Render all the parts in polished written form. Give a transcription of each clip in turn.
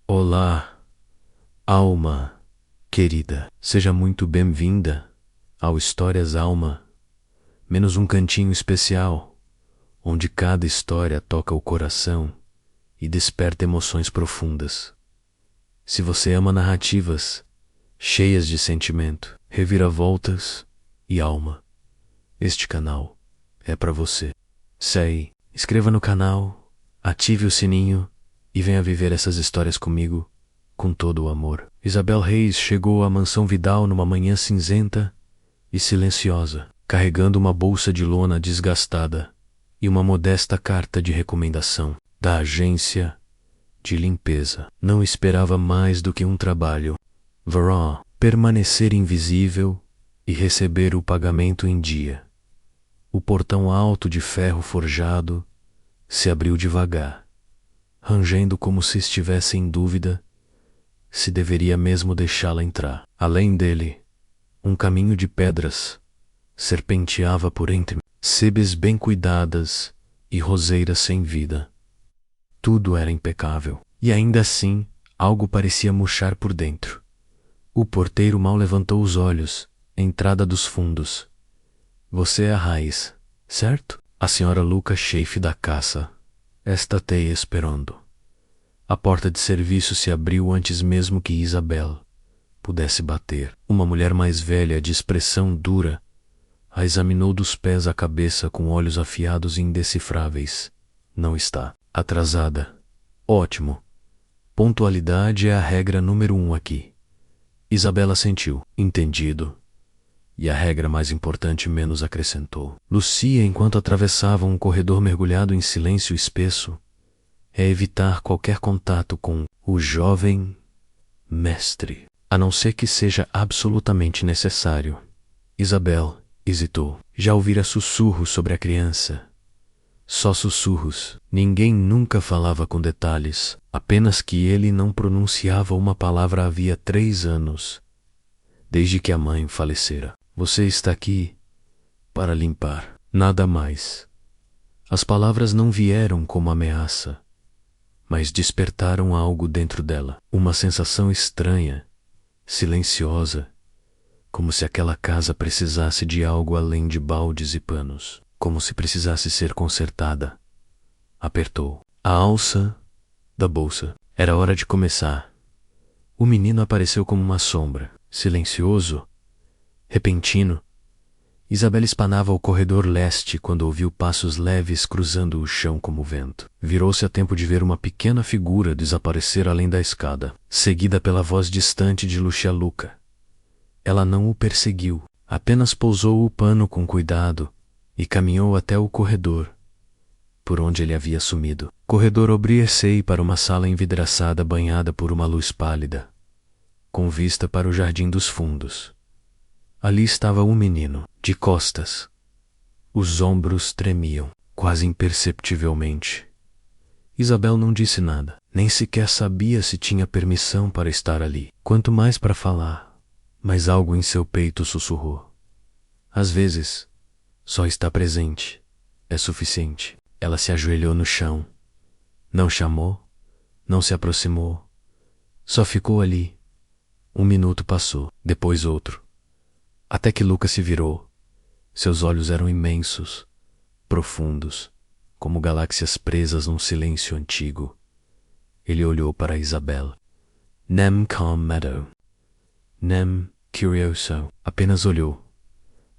Olá, alma querida. Seja muito bem-vinda ao Histórias Alma, menos um cantinho especial, onde cada história toca o coração e desperta emoções profundas. Se você ama narrativas cheias de sentimento, reviravoltas e alma, este canal é para você. Se inscreva no canal, ative o sininho e venha viver essas histórias comigo com todo o amor. Isabel Reis chegou à mansão Vidal numa manhã cinzenta e silenciosa, carregando uma bolsa de lona desgastada e uma modesta carta de recomendação da agência de limpeza. Não esperava mais do que um trabalho: permanecer invisível e receber o pagamento em dia. O portão alto de ferro forjado se abriu devagar, rangendo como se estivesse em dúvida se deveria mesmo deixá-la entrar. Além dele, um caminho de pedras serpenteava por entre sebes bem cuidadas e roseiras sem vida. Tudo era impecável, e ainda assim algo parecia murchar por dentro. O porteiro mal levantou os olhos. Entrada dos fundos. Você é a Raiz, certo? A senhora Luca, chefe da caça. Esta te esperando. A porta de serviço se abriu antes mesmo que Isabel pudesse bater. Uma mulher mais velha, de expressão dura, a examinou dos pés à cabeça com olhos afiados e indecifráveis. Não está atrasada. Ótimo. Pontualidade é a regra número 1 aqui. Isabela assentiu. Entendido. E a regra mais importante menos acrescentou. Lucia, enquanto atravessava um corredor mergulhado em silêncio espesso, é evitar qualquer contato com o jovem mestre, a não ser que seja absolutamente necessário. Isabel hesitou. Já ouvira sussurros sobre a criança. Só sussurros. Ninguém nunca falava com detalhes, apenas que ele não pronunciava uma palavra havia 3 anos, desde que a mãe falecera. Você está aqui para limpar. Nada mais. As palavras não vieram como ameaça, mas despertaram algo dentro dela. Uma sensação estranha, silenciosa, como se aquela casa precisasse de algo além de baldes e panos, como se precisasse ser consertada. Apertou a alça da bolsa. Era hora de começar. O menino apareceu como uma sombra, silencioso, repentino. Isabel espanava o corredor leste quando ouviu passos leves cruzando o chão como vento. Virou-se a tempo de ver uma pequena figura desaparecer além da escada, seguida pela voz distante de Lucia Luca. Ela não o perseguiu, apenas pousou o pano com cuidado e caminhou até o corredor, por onde ele havia sumido. Corredor obriecei para uma sala envidraçada banhada por uma luz pálida, com vista para o jardim dos fundos. Ali estava um menino, de costas. Os ombros tremiam, quase imperceptivelmente. Isabel não disse nada, nem sequer sabia se tinha permissão para estar ali, quanto mais para falar, mas algo em seu peito sussurrou. Às vezes, só estar presente é suficiente. Ela se ajoelhou no chão. Não chamou, não se aproximou, só ficou ali. 1 minuto passou, depois outro. Até que Luca se virou. Seus olhos eram imensos, profundos, como galáxias presas num silêncio antigo. Ele olhou para Isabel. Nem calm meadow. Nem curioso. Apenas olhou.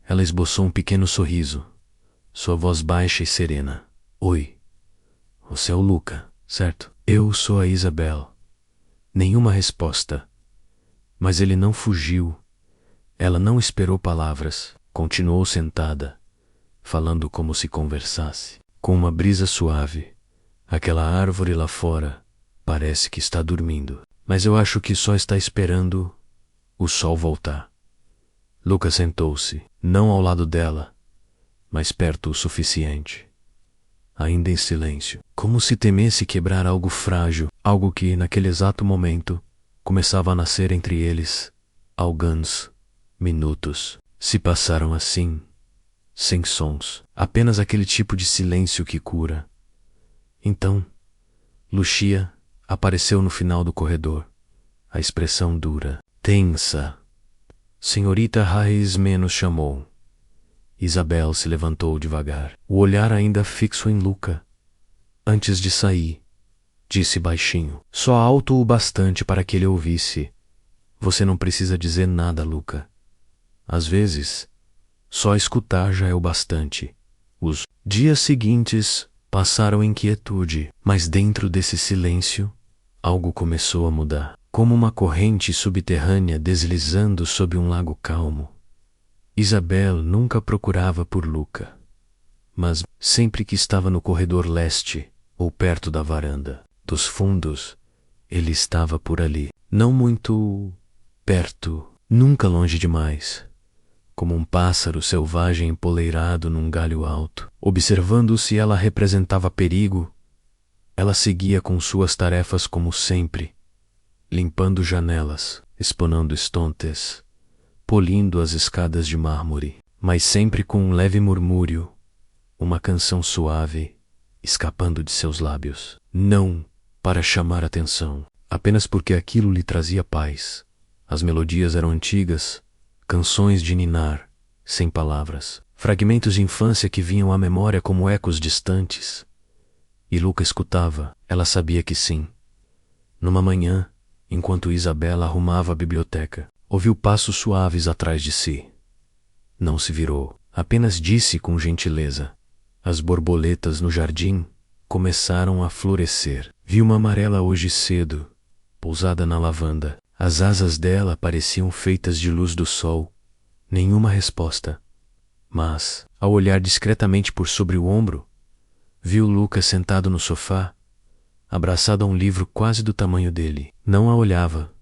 Ela esboçou um pequeno sorriso. Sua voz baixa e serena. Oi. Você é o Luca, certo? Eu sou a Isabel. Nenhuma resposta. Mas ele não fugiu. Ela não esperou palavras, continuou sentada, falando como se conversasse. Com uma brisa suave, aquela árvore lá fora parece que está dormindo, mas eu acho que só está esperando o sol voltar. Luca sentou-se, não ao lado dela, mas perto o suficiente. Ainda em silêncio, como se temesse quebrar algo frágil, algo que, naquele exato momento, começava a nascer entre eles. Alguns minutos se passaram assim, sem sons, apenas aquele tipo de silêncio que cura. Então, Lucia apareceu no final do corredor, a expressão dura, tensa. Senhorita Raiz menos chamou. Isabel se levantou devagar, o olhar ainda fixo em Luca. Antes de sair, disse baixinho, só alto o bastante para que ele ouvisse. Você não precisa dizer nada, Luca. Às vezes, só escutar já é o bastante. Os dias seguintes passaram em quietude, mas dentro desse silêncio, algo começou a mudar, como uma corrente subterrânea deslizando sob um lago calmo. Isabel nunca procurava por Luca, mas sempre que estava no corredor leste ou perto da varanda dos fundos, ele estava por ali, não muito perto, nunca longe demais, como um pássaro selvagem empoleirado num galho alto. Observando se ela representava perigo, ela seguia com suas tarefas como sempre, limpando janelas, esponando estontes, polindo as escadas de mármore, mas sempre com um leve murmúrio, uma canção suave, escapando de seus lábios. Não para chamar atenção, apenas porque aquilo lhe trazia paz. As melodias eram antigas, canções de ninar, sem palavras, fragmentos de infância que vinham à memória como ecos distantes. E Luca escutava, ela sabia que sim. Numa manhã, enquanto Isabela arrumava a biblioteca, ouviu passos suaves atrás de si. Não se virou, apenas disse com gentileza. As borboletas no jardim começaram a florescer. Vi uma amarela hoje cedo, pousada na lavanda. As asas dela pareciam feitas de luz do sol. Nenhuma resposta. Mas, ao olhar discretamente por sobre o ombro, viu Luca sentado no sofá, abraçado a um livro quase do tamanho dele. Não a olhava,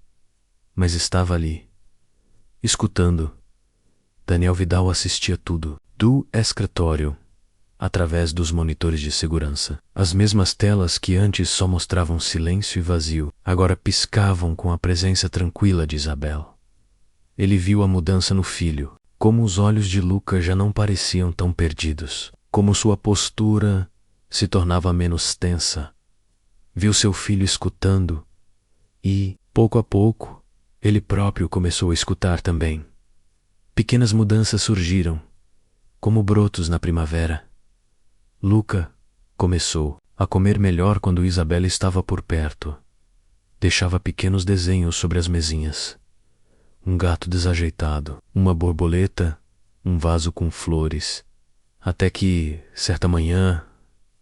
mas estava ali, escutando. Daniel Vidal assistia tudo, do escritório, através dos monitores de segurança. As mesmas telas que antes só mostravam silêncio e vazio, agora piscavam com a presença tranquila de Isabel. Ele viu a mudança no filho, como os olhos de Luca já não pareciam tão perdidos, como sua postura se tornava menos tensa. Viu seu filho escutando e, pouco a pouco, ele próprio começou a escutar também. Pequenas mudanças surgiram, como brotos na primavera. Luca começou a comer melhor quando Isabela estava por perto. Deixava pequenos desenhos sobre as mesinhas. Um gato desajeitado, uma borboleta, um vaso com flores. Até que, certa manhã,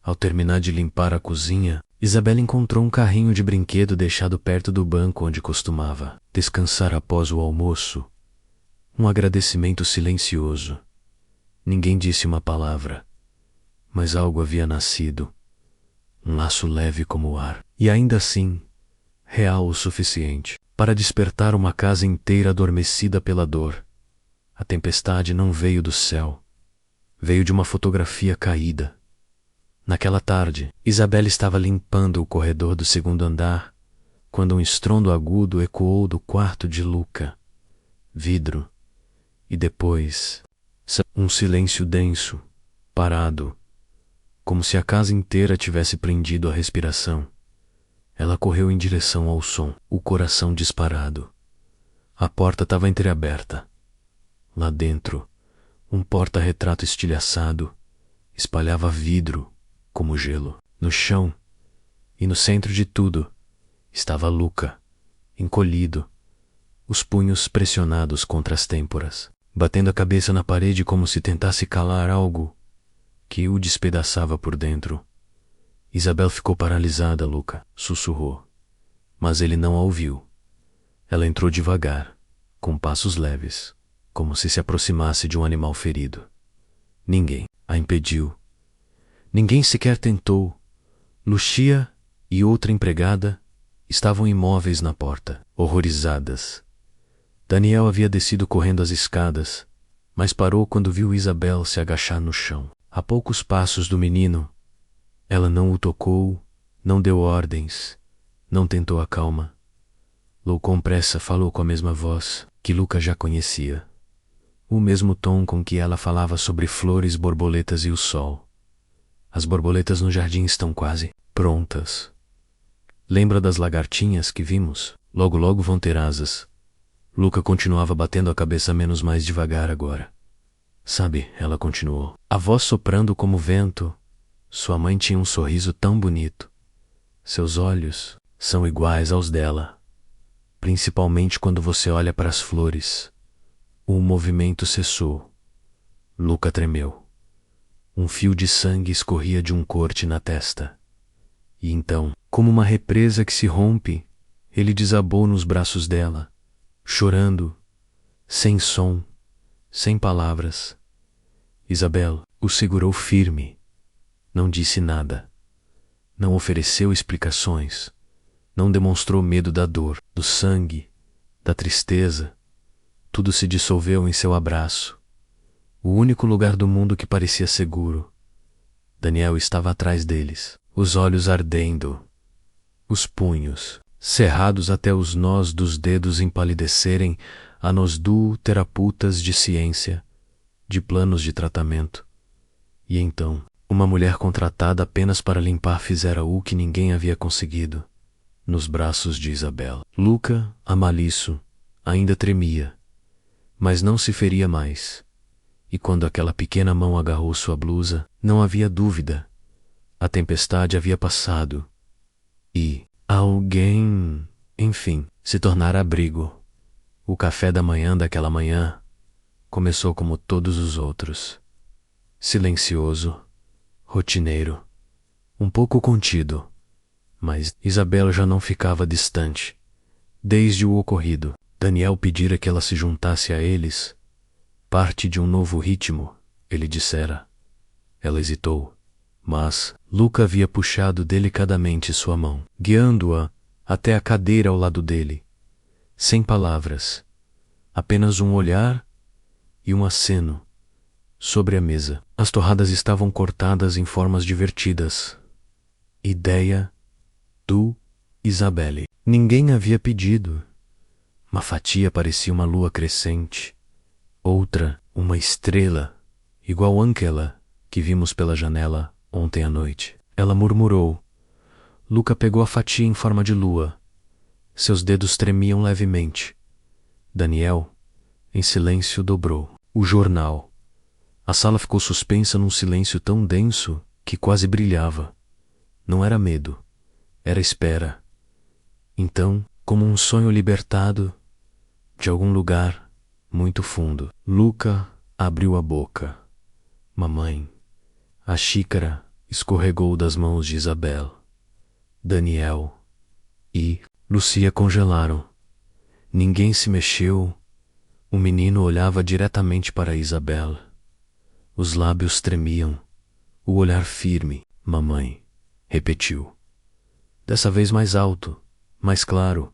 ao terminar de limpar a cozinha, Isabela encontrou um carrinho de brinquedo deixado perto do banco onde costumava descansar após o almoço. Um agradecimento silencioso. Ninguém disse uma palavra, mas algo havia nascido. Um laço leve como o ar, e ainda assim, real o suficiente para despertar uma casa inteira adormecida pela dor. A tempestade não veio do céu, veio de uma fotografia caída. Naquela tarde, Isabela estava limpando o corredor do segundo andar, quando um estrondo agudo ecoou do quarto de Luca. Vidro. E depois, um silêncio denso, parado, como se a casa inteira tivesse prendido a respiração. Ela correu em direção ao som, o coração disparado. A porta estava entreaberta. Lá dentro, um porta-retrato estilhaçado espalhava vidro como gelo. No chão, e no centro de tudo, estava Luca, encolhido, os punhos pressionados contra as têmporas, batendo a cabeça na parede como se tentasse calar algo que o despedaçava por dentro. Isabel ficou paralisada, Luca, sussurrou. Mas ele não a ouviu. Ela entrou devagar, com passos leves, como se aproximasse de um animal ferido. Ninguém a impediu. Ninguém sequer tentou. Lucia e outra empregada estavam imóveis na porta, horrorizadas. Daniel havia descido correndo as escadas, mas parou quando viu Isabel se agachar no chão, a poucos passos do menino. Ela não o tocou, não deu ordens, não tentou a calma. Lou com pressa falou com a mesma voz que Luca já conhecia. O mesmo tom com que ela falava sobre flores, borboletas e o sol. As borboletas no jardim estão quase prontas. Lembra das lagartinhas que vimos? Logo logo vão ter asas. Luca continuava batendo a cabeça menos mais devagar agora. Sabe, ela continuou, a voz soprando como vento. Sua mãe tinha um sorriso tão bonito. Seus olhos são iguais aos dela, principalmente quando você olha para as flores. O movimento cessou. Luca tremeu. Um fio de sangue escorria de um corte na testa. E então, como uma represa que se rompe, ele desabou nos braços dela, chorando, sem som, sem palavras. Isabel o segurou firme. Não disse nada. Não ofereceu explicações. Não demonstrou medo da dor, do sangue, da tristeza. Tudo se dissolveu em seu abraço. O único lugar do mundo que parecia seguro. Daniel estava atrás deles, os olhos ardendo, os punhos cerrados até os nós dos dedos empalidecerem a nós do terapeutas de ciência, de planos de tratamento. E então, uma mulher contratada apenas para limpar fizera o que ninguém havia conseguido, nos braços de Isabel. Luca, amaliço, ainda tremia, mas não se feria mais. E quando aquela pequena mão agarrou sua blusa, não havia dúvida. A tempestade havia passado. E alguém, enfim, se tornara abrigo. O café da manhã daquela manhã começou como todos os outros. Silencioso, rotineiro, um pouco contido. Mas Isabel já não ficava distante. Desde o ocorrido, Daniel pedira que ela se juntasse a eles. Parte de um novo ritmo, ele dissera. Ela hesitou, mas Luca havia puxado delicadamente sua mão, guiando-a até a cadeira ao lado dele. Sem palavras, apenas um olhar e um aceno. Sobre a mesa, as torradas estavam cortadas em formas divertidas. Ideia do Isabelle. Ninguém havia pedido. Uma fatia parecia uma lua crescente. Outra, uma estrela, igual àquela que vimos pela janela ontem à noite. Ela murmurou. Luca pegou a fatia em forma de lua. Seus dedos tremiam levemente. Daniel, em silêncio, dobrou o jornal. A sala ficou suspensa num silêncio tão denso que quase brilhava. Não era medo, era espera. Então, como um sonho libertado, de algum lugar muito fundo, Luca abriu a boca. Mamãe. A xícara escorregou das mãos de Isabel. Daniel e Lucia congelaram. Ninguém se mexeu. O menino olhava diretamente para Isabel. Os lábios tremiam. O olhar firme. Mamãe, repetiu. Dessa vez mais alto, mais claro,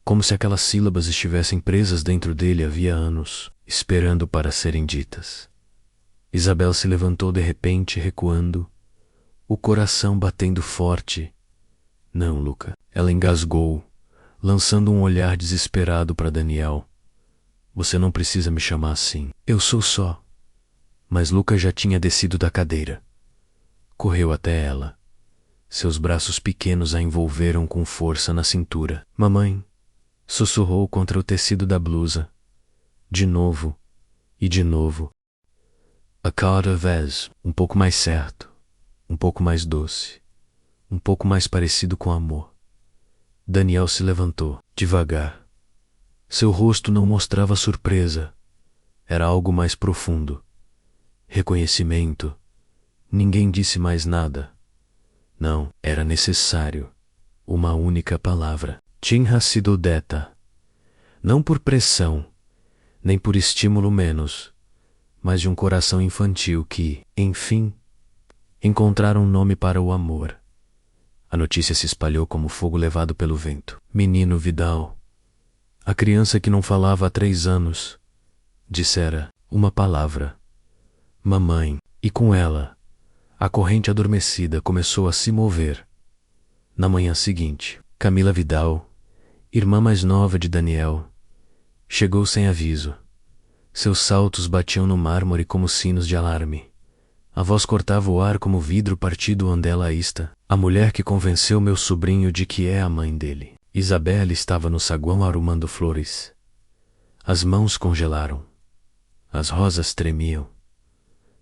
como se aquelas sílabas estivessem presas dentro dele havia anos, esperando para serem ditas. Isabel se levantou de repente, recuando, o coração batendo forte. Não, Luca. Ela engasgou, lançando um olhar desesperado para Daniel. Você não precisa me chamar assim. Eu sou só. Mas Luca já tinha descido da cadeira. Correu até ela. Seus braços pequenos a envolveram com força na cintura. Mamãe, sussurrou contra o tecido da blusa. De novo e de novo. A cada vez um pouco mais certo, um pouco mais doce, um pouco mais parecido com amor. Daniel se levantou, devagar. Seu rosto não mostrava surpresa. Era algo mais profundo. Reconhecimento. Ninguém disse mais nada. Não, era necessário. Uma única palavra. Tinha sido dita. Não por pressão, nem por estímulo menos, mas de um coração infantil que, enfim, encontrara um nome para o amor. A notícia se espalhou como fogo levado pelo vento. Menino Vidal, a criança que não falava há 3 anos, dissera uma palavra. Mamãe, e com ela, a corrente adormecida começou a se mover. Na manhã seguinte, Camila Vidal, irmã mais nova de Daniel, chegou sem aviso. Seus saltos batiam no mármore como sinos de alarme. A voz cortava o ar como vidro partido onde ela está. A mulher que convenceu meu sobrinho de que é a mãe dele. Isabelle estava no saguão arrumando flores. As mãos congelaram. As rosas tremiam.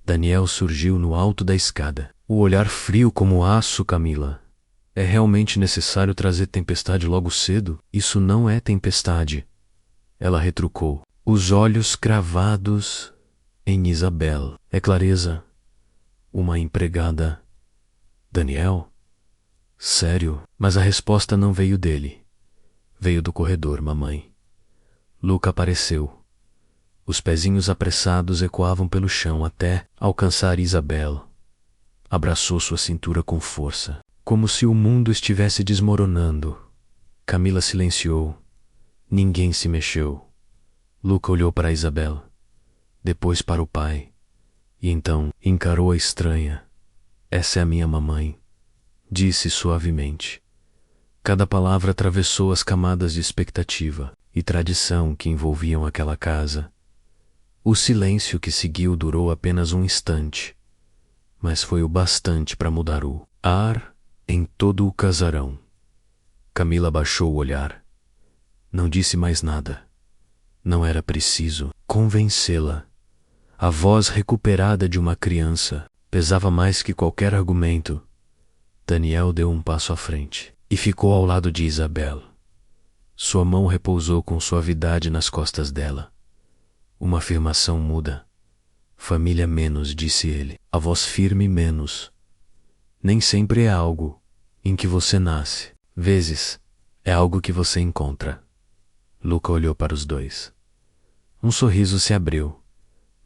Daniel surgiu no alto da escada. O olhar frio como aço. Camila. É realmente necessário trazer tempestade logo cedo? Isso não é tempestade. Ela retrucou. Os olhos cravados em Isabelle. É clareza. Uma empregada. Daniel? Sério? Mas a resposta não veio dele. Veio do corredor, mamãe. Luca apareceu. Os pezinhos apressados ecoavam pelo chão até alcançar Isabelle. Abraçou sua cintura com força, como se o mundo estivesse desmoronando. Camila silenciou. Ninguém se mexeu. Luca olhou para Isabelle, depois para o pai, e então encarou a estranha. Essa é a minha mamãe, disse suavemente. Cada palavra atravessou as camadas de expectativa e tradição que envolviam aquela casa. O silêncio que seguiu durou apenas um instante, mas foi o bastante para mudar o ar em todo o casarão. Camila baixou o olhar. Não disse mais nada. Não era preciso convencê-la. A voz recuperada de uma criança pesava mais que qualquer argumento. Daniel deu um passo à frente e ficou ao lado de Isabelle. Sua mão repousou com suavidade nas costas dela. Uma afirmação muda. Família menos, disse ele. A voz firme menos. Nem sempre é algo em que você nasce. Vezes é algo que você encontra. Luca olhou para os dois. Um sorriso se abriu.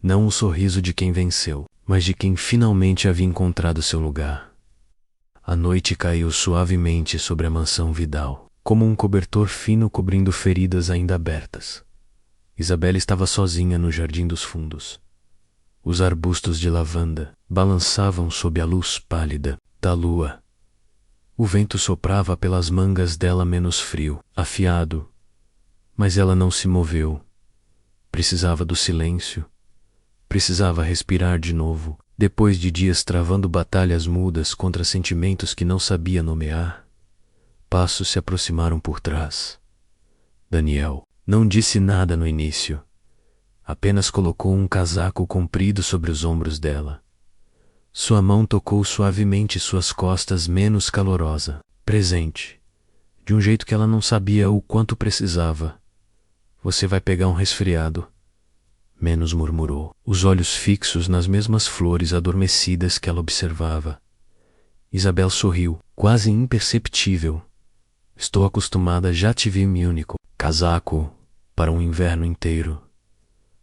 Não o sorriso de quem venceu, mas de quem finalmente havia encontrado seu lugar. A noite caiu suavemente sobre a mansão Vidal, como um cobertor fino cobrindo feridas ainda abertas. Isabelle estava sozinha no jardim dos fundos. Os arbustos de lavanda balançavam sob a luz pálida da lua. O vento soprava pelas mangas dela menos frio, afiado, mas ela não se moveu. Precisava do silêncio. Precisava respirar de novo, depois de dias travando batalhas mudas contra sentimentos que não sabia nomear. Passos se aproximaram por trás. Daniel não disse nada no início. Apenas colocou um casaco comprido sobre os ombros dela. Sua mão tocou suavemente suas costas menos calorosa, presente, de um jeito que ela não sabia o quanto precisava. Você vai pegar um resfriado. Menos murmurou, os olhos fixos nas mesmas flores adormecidas que ela observava. Isabelle sorriu, quase imperceptível. Estou acostumada, já te vi em único. Casaco para um inverno inteiro.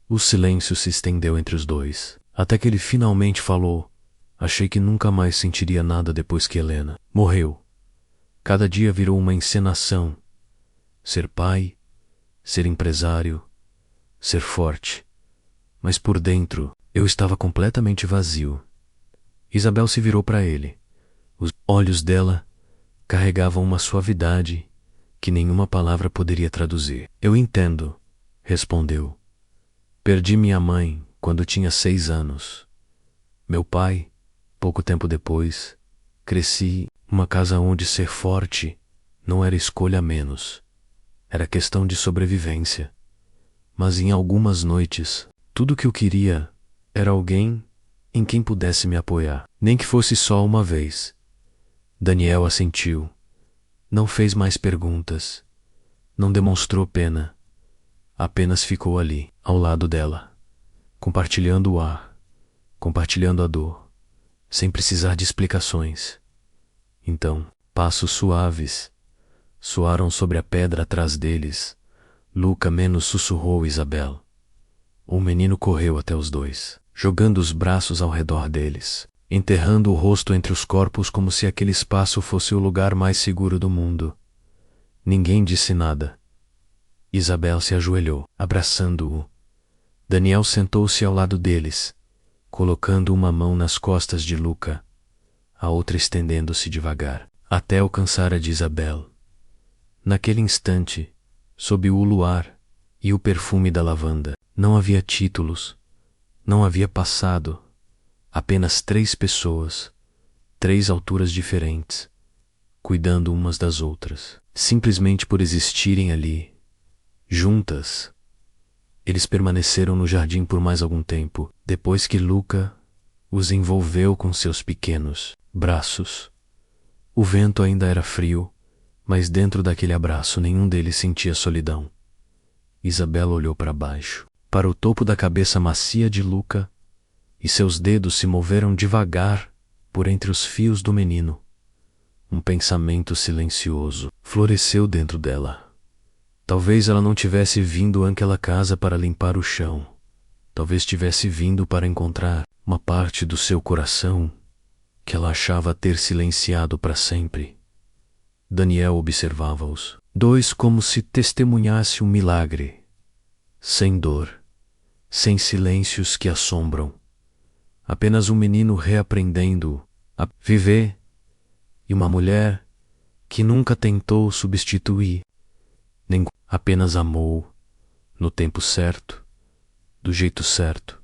O silêncio se estendeu entre os dois, até que ele finalmente falou. Achei que nunca mais sentiria nada depois que Helena morreu. Cada dia virou uma encenação. Ser pai, ser empresário, ser forte. Mas por dentro, eu estava completamente vazio. Isabelle se virou para ele. Os olhos dela carregavam uma suavidade que nenhuma palavra poderia traduzir. Eu entendo, respondeu. Perdi minha mãe quando tinha 6 anos. Meu pai, pouco tempo depois, cresci em uma casa onde ser forte não era escolha a menos. Era questão de sobrevivência. Mas em algumas noites, tudo o que eu queria era alguém em quem pudesse me apoiar, nem que fosse só uma vez. Daniel assentiu. Não fez mais perguntas. Não demonstrou pena. Apenas ficou ali, ao lado dela, compartilhando o ar, compartilhando a dor, sem precisar de explicações. Então, passos suaves soaram sobre a pedra atrás deles. Luca menos sussurrou Isabelle. O menino correu até os dois, jogando os braços ao redor deles, enterrando o rosto entre os corpos como se aquele espaço fosse o lugar mais seguro do mundo. Ninguém disse nada. Isabelle se ajoelhou, abraçando-o. Daniel sentou-se ao lado deles, colocando uma mão nas costas de Luca, a outra estendendo-se devagar, até alcançar a de Isabelle. Naquele instante, sob o luar e o perfume da lavanda, não havia títulos, não havia passado, Apenas 3 pessoas, 3 alturas diferentes, cuidando umas das outras. Simplesmente por existirem ali, juntas, eles permaneceram no jardim por mais algum tempo, depois que Luca os envolveu com seus pequenos braços. O vento ainda era frio, mas dentro daquele abraço nenhum deles sentia solidão. Isabela olhou para baixo, para o topo da cabeça macia de Luca, e seus dedos se moveram devagar por entre os fios do menino. Um pensamento silencioso floresceu dentro dela. Talvez ela não tivesse vindo àquela casa para limpar o chão. Talvez tivesse vindo para encontrar uma parte do seu coração que ela achava ter silenciado para sempre. Daniel observava-os, dois como se testemunhasse um milagre, sem dor, sem silêncios que assombram. Apenas um menino reaprendendo a viver e uma mulher que nunca tentou substituir, nem apenas amou no tempo certo, do jeito certo.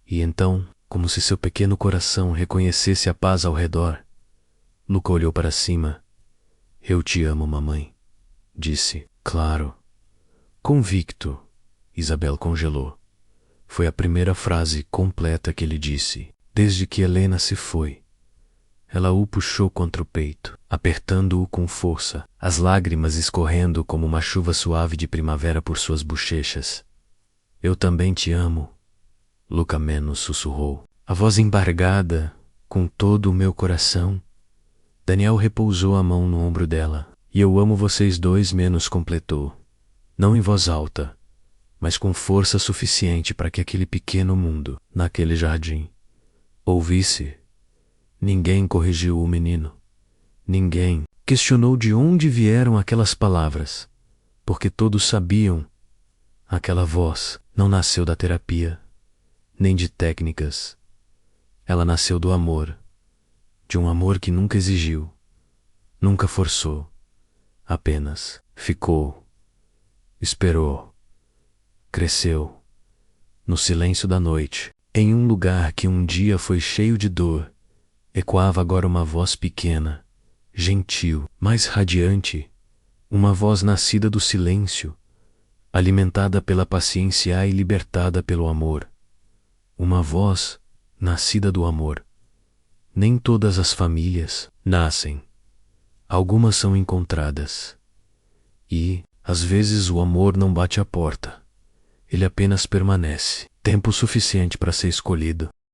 E então, como se seu pequeno coração reconhecesse a paz ao redor, Luca olhou para cima. Eu te amo, mamãe, disse. Claro. Convicto. Isabel congelou. Foi a primeira frase completa que ele disse, desde que Helena se foi. Ela o puxou contra o peito, apertando-o com força, as lágrimas escorrendo como uma chuva suave de primavera por suas bochechas. Eu também te amo, Luca menos sussurrou, a voz embargada com todo o meu coração. Daniel repousou a mão no ombro dela. E eu amo vocês dois menos, completou. Não em voz alta, mas com força suficiente para que aquele pequeno mundo, naquele jardim, ouvisse. Ninguém corrigiu o menino. Ninguém questionou de onde vieram aquelas palavras, porque todos sabiam. Aquela voz não nasceu da terapia, nem de técnicas. Ela nasceu do amor, de um amor que nunca exigiu, nunca forçou, apenas ficou, esperou, cresceu, no silêncio da noite, em um lugar que um dia foi cheio de dor, ecoava agora uma voz pequena, gentil, mais radiante, uma voz nascida do silêncio, alimentada pela paciência e libertada pelo amor. Uma voz nascida do amor. Nem todas as famílias nascem. Algumas são encontradas. E, às vezes, o amor não bate à porta. Ele apenas permanece, tempo suficiente para ser escolhido.